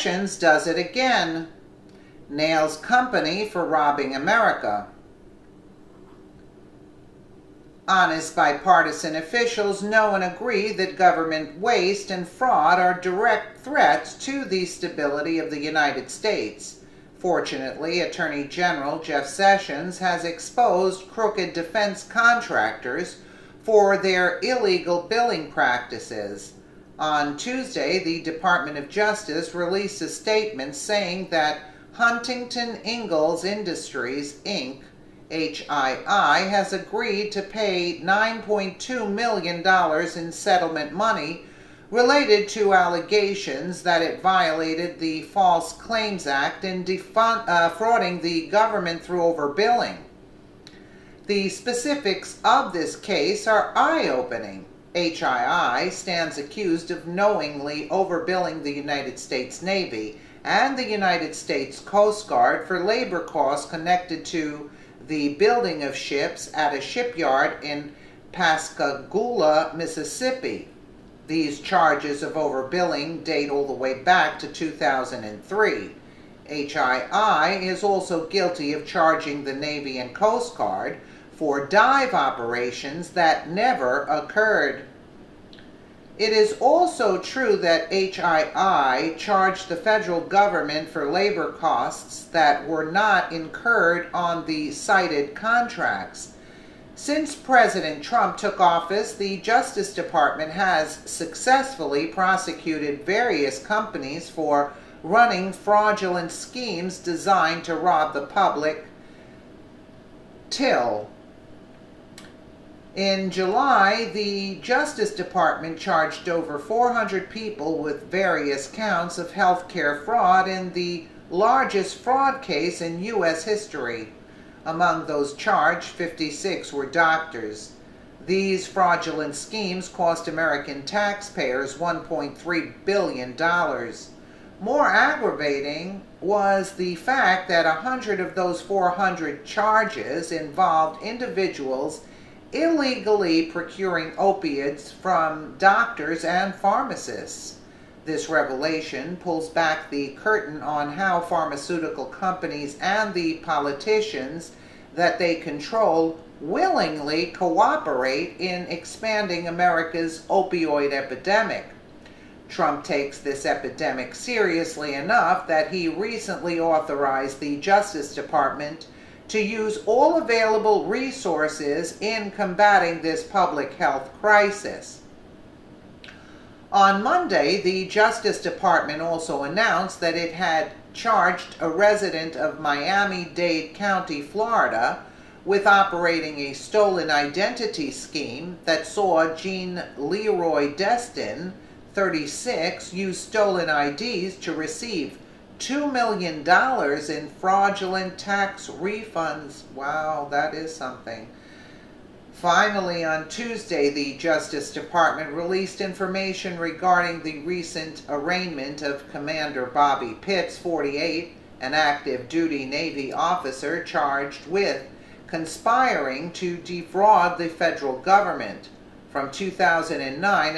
Sessions does it again. Nails company for robbing America. Honest bipartisan officials know and agree that government waste and fraud are direct threats to the stability of the United States. Fortunately, Attorney General Jeff Sessions has exposed crooked defense contractors for their illegal billing practices. On Tuesday, the Department of Justice released a statement saying that Huntington Ingalls Industries, Inc., HII, has agreed to pay $9.2 million in settlement money related to allegations that it violated the False Claims Act in defrauding the government through overbilling. The specifics of this case are eye-opening. HII stands accused of knowingly overbilling the United States Navy and the United States Coast Guard for labor costs connected to the building of ships at a shipyard in Pascagoula, Mississippi. These charges of overbilling date all the way back to 2003. HII is also guilty of charging the Navy and Coast Guard for dive operations that never occurred. It is also true that HII charged the federal government for labor costs that were not incurred on the cited contracts. Since President Trump took office, the Justice Department has successfully prosecuted various companies for running fraudulent schemes designed to rob the public. In July, the Justice Department charged over 400 people with various counts of healthcare fraud in the largest fraud case in U.S. history. Among those charged, 56 were doctors. These fraudulent schemes cost American taxpayers $1.3 billion. More aggravating was the fact that 100 of those 400 charges involved individuals illegally procuring opiates from doctors and pharmacists. This revelation pulls back the curtain on how pharmaceutical companies and the politicians that they control willingly cooperate in expanding America's opioid epidemic. Trump takes this epidemic seriously enough that he recently authorized the Justice Department to use all available resources in combating this public health crisis. On Monday, the Justice Department also announced that it had charged a resident of Miami-Dade County, Florida, with operating a stolen identity scheme that saw Jean Leroy Destin, 36, use stolen IDs to receive $2 million in fraudulent tax refunds. Wow, that is something. Finally, on Tuesday, the Justice Department released information regarding the recent arraignment of Commander Bobby Pitts, 48, an active duty Navy officer charged with conspiring to defraud the federal government from 2009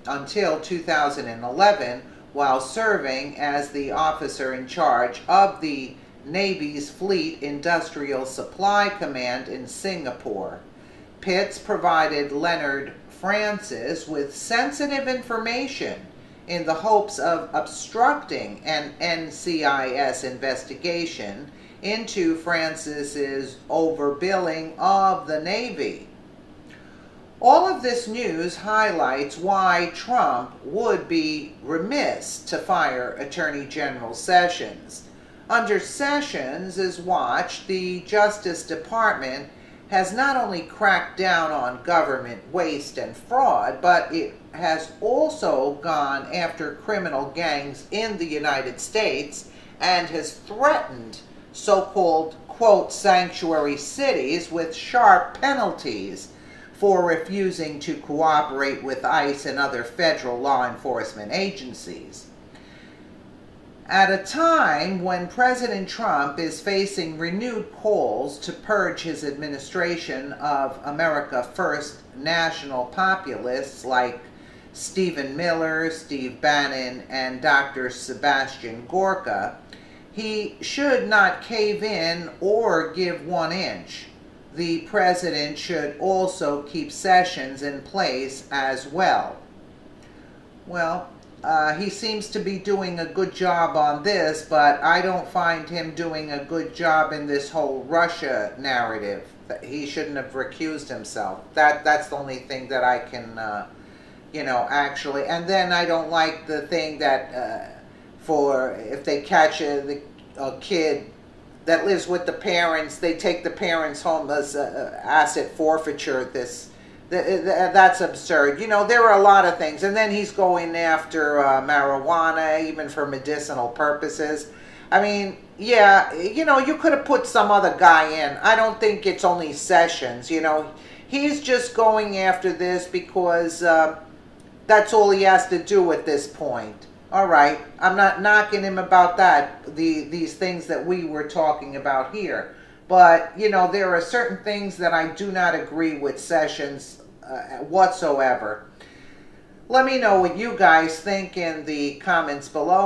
until 2011, while serving as the officer in charge of the Navy's Fleet Industrial Supply Command in Singapore. Pitts provided Leonard Francis with sensitive information in the hopes of obstructing an NCIS investigation into Francis's overbilling of the Navy. All of this news highlights why Trump would be remiss to fire Attorney General Sessions. Under Sessions' watch, the Justice Department has not only cracked down on government waste and fraud, but it has also gone after criminal gangs in the United States and has threatened so-called, quote, sanctuary cities with sharp penalties for refusing to cooperate with ICE and other federal law enforcement agencies. At a time when President Trump is facing renewed calls to purge his administration of America First national populists like Stephen Miller, Steve Bannon, and Dr. Sebastian Gorka, he should not cave in or give 1 inch. The president should also keep Sessions in place as well. Well, he seems to be doing a good job on this, but I don't find him doing a good job in this whole Russia narrative. He shouldn't have recused himself. That's the only thing that I can, actually. And then I don't like the thing that for if they catch a kid that lives with the parents, they take the parents home as asset forfeiture. That's absurd. There are a lot of things. And then he's going after marijuana, even for medicinal purposes. I mean, yeah, you could have put some other guy in. I don't think it's only Sessions, He's just going after this because that's all he has to do at this point. All right, I'm not knocking him about that, these things that we were talking about here. But, there are certain things that I do not agree with Sessions whatsoever. Let me know what you guys think in the comments below.